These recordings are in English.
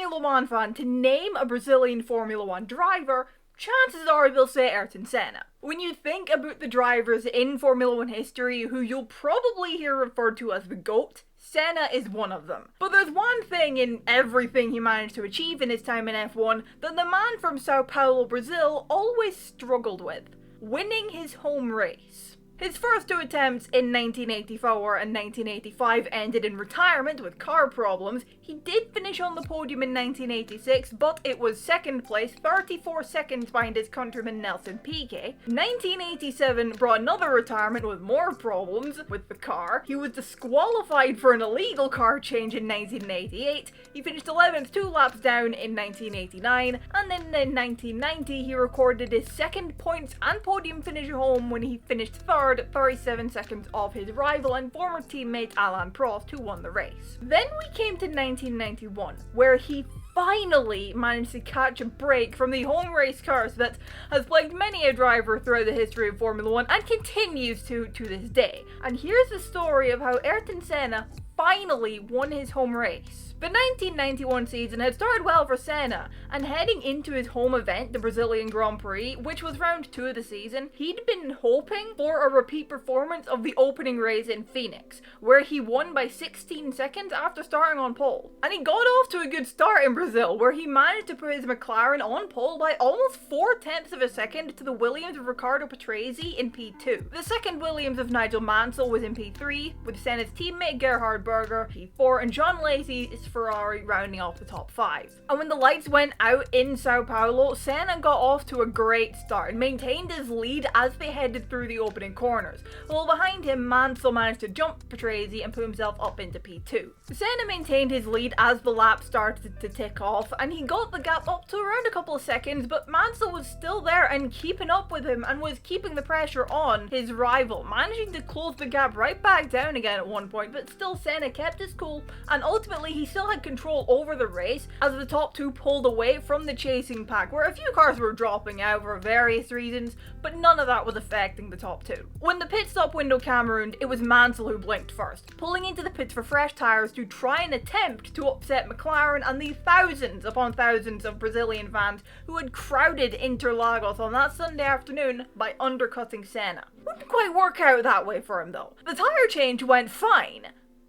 Formula One fan to name a Brazilian Formula One driver, chances are they'll say Ayrton Senna. When you think about the drivers in Formula One history who you'll probably hear referred to as the GOAT, Senna is one of them. But there's one thing in everything he managed to achieve in his time in F1 that the man from Sao Paulo, Brazil always struggled with: winning his home race. His first two attempts in 1984 and 1985 ended in retirement with car problems. He did finish on the podium in 1986, but it was second place, 34 seconds behind his countryman Nelson Piquet. 1987 brought another retirement with more problems with the car. He was disqualified for an illegal car change in 1988. He finished 11th, 2 laps down in 1989, and then in 1990 he recorded his second points and podium finish at home when he finished third, 37 seconds off his rival and former teammate Alain Prost, who won the race. Then we came to 1991, where he finally managed to catch a break from the home race curse that has plagued many a driver throughout the history of Formula One and continues to this day. And here's the story of how Ayrton Senna finally won his home race. The 1991 season had started well for Senna, and heading into his home event, the Brazilian Grand Prix, which was round 2 of the season, he'd been hoping for a repeat performance of the opening race in Phoenix, where he won by 16 seconds after starting on pole. And he got off to a good start in Brazil, where he managed to put his McLaren on pole by almost 4/10 of a second to the Williams of Riccardo Patrese in P2. The second Williams of Nigel Mansell was in P3, with Senna's teammate Gerhard Berger P4, and John Lacey's Ferrari rounding off the top 5. And when the lights went out in Sao Paulo, Senna got off to a great start and maintained his lead as they headed through the opening corners, while behind him Mansell managed to jump Patrese and put himself up into P2. Senna maintained his lead as the lap started to tick off, and he got the gap up to around a couple of seconds, but Mansell was still there and keeping up with him and was keeping the pressure on his rival, managing to close the gap right back down again at one point, but still Senna kept his cool, and ultimately he still had control over the race as the top two pulled away from the chasing pack, where a few cars were dropping out for various reasons, but none of that was affecting the top two. When the pit stop window came around, it was Mansell who blinked first, pulling into the pits for fresh tyres to try and attempt to upset McLaren and the thousands upon thousands of Brazilian fans who had crowded Interlagos on that Sunday afternoon by undercutting Senna. Wouldn't quite work out that way for him though. The tyre change went fine.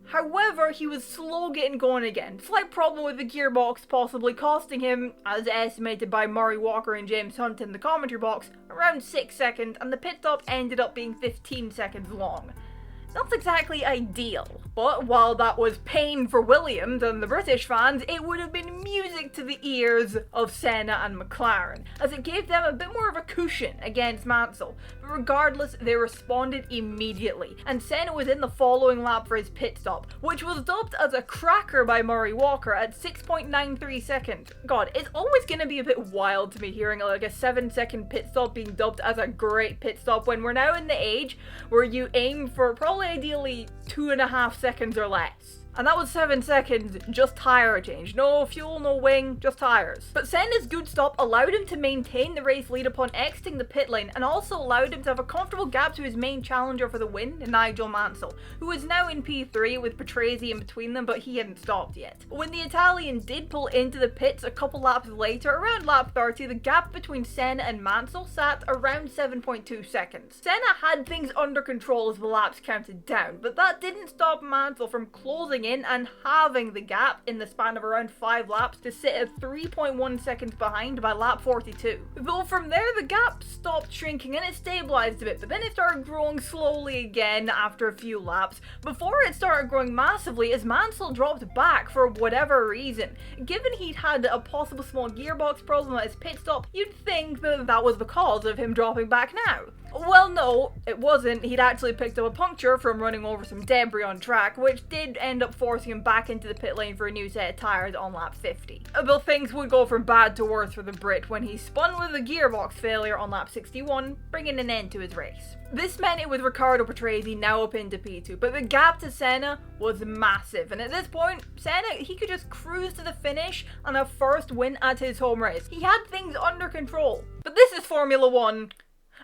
However, he was slow getting going again. Slight problem with the gearbox, possibly costing him, as estimated by Murray Walker and James Hunt in the commentary box, around 6 seconds, and the pit stop ended up being 15 seconds long. That's exactly ideal, but while that was pain for Williams and the British fans, it would have been music to the ears of Senna and McLaren, as it gave them a bit more of a cushion against Mansell. But regardless, they responded immediately, and Senna was in the following lap for his pit stop, which was dubbed as a cracker by Murray Walker at 6.93 seconds. God, it's always going to be a bit wild to me hearing like a 7-second pit stop being dubbed as a great pit stop when we're now in the age where you aim for probably ideally 2.5 seconds or less. And that was 7 seconds, just tyre change. No fuel, no wing, just tyres. But Senna's good stop allowed him to maintain the race lead upon exiting the pit lane, and also allowed him to have a comfortable gap to his main challenger for the win, Nigel Mansell, who is now in P3 with Patrese in between them, but he hadn't stopped yet. When the Italian did pull into the pits a couple laps later, around lap 30, the gap between Senna and Mansell sat around 7.2 seconds. Senna had things under control as the laps counted down, but that didn't stop Mansell from closing in and halving the gap in the span of around 5 laps to sit at 3.1 seconds behind by lap 42. Though from there the gap stopped shrinking and it stabilised a bit, but then it started growing slowly again after a few laps, before it started growing massively as Mansell dropped back for whatever reason. Given he'd had a possible small gearbox problem at his pit stop, you'd think that that was the cause of him dropping back now. Well, no, it wasn't. He'd actually picked up a puncture from running over some debris on track, which did end up forcing him back into the pit lane for a new set of tyres on lap 50. But things would go from bad to worse for the Brit when he spun with a gearbox failure on lap 61, bringing an end to his race. This meant it was Riccardo Patrese now up into P2, but the gap to Senna was massive, and at this point, Senna, he could just cruise to the finish and a first win at his home race. He had things under control. But this is Formula One,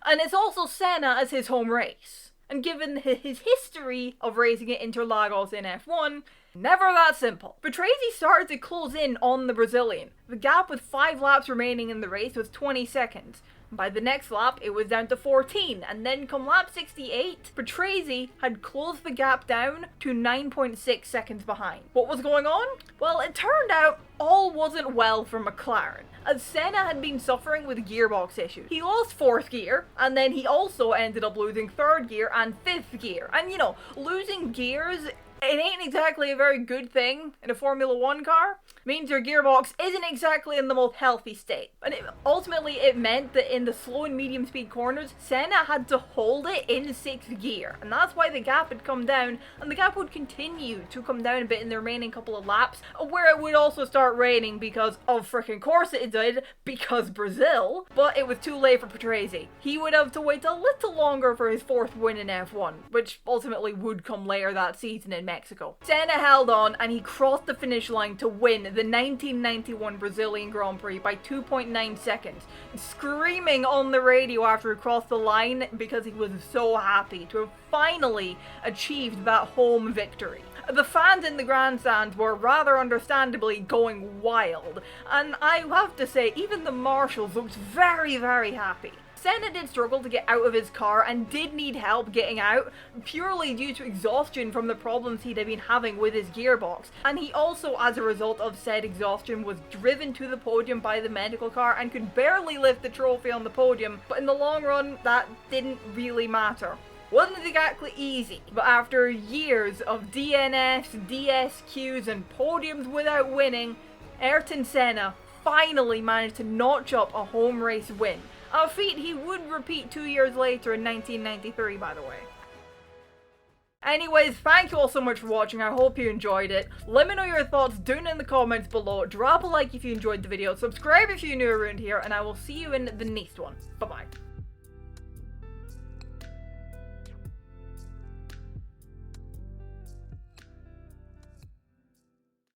and it's also Senna as his home race. And given his history of racing at Interlagos in F1, never that simple. But Prix started to close in on the Brazilian. The gap with 5 laps remaining in the race was 20 seconds. By the next lap, it was down to 14, and then come lap 68, Prix had closed the gap down to 9.6 seconds behind. What was going on? Well, it turned out all wasn't well for McLaren, as Senna had been suffering with gearbox issues. He lost 4th gear, and then he also ended up losing 3rd gear and 5th gear. And you know, losing gears, it ain't exactly a very good thing in a Formula 1 car. It means your gearbox isn't exactly in the most healthy state. And ultimately it meant that in the slow and medium speed corners, Senna had to hold it in 6th gear. And that's why the gap had come down, and the gap would continue to come down a bit in the remaining couple of laps, where it would also start raining because of freaking course it did, because Brazil. But it was too late for Prix. He would have to wait a little longer for his 4th win in F1, which ultimately would come later that season in Mexico. Senna held on and he crossed the finish line to win the 1991 Brazilian Grand Prix by 2.9 seconds, screaming on the radio after he crossed the line because he was so happy to have finally achieved that home victory. The fans in the grandstands were rather understandably going wild, and I have to say even the marshals looked very, very happy. Senna did struggle to get out of his car and did need help getting out, purely due to exhaustion from the problems he'd been having with his gearbox. And he also, as a result of said exhaustion, was driven to the podium by the medical car and could barely lift the trophy on the podium, but in the long run, that didn't really matter. Wasn't exactly easy, but after years of DNFs, DSQs, and podiums without winning, Ayrton Senna finally managed to notch up a home race win. A feat he would repeat 2 years later in 1993, by the way. Anyways, thank you all so much for watching. I hope you enjoyed it. Let me know your thoughts down in the comments below. Drop a like if you enjoyed the video. Subscribe if you're new around here, and I will see you in the next one. Bye-bye.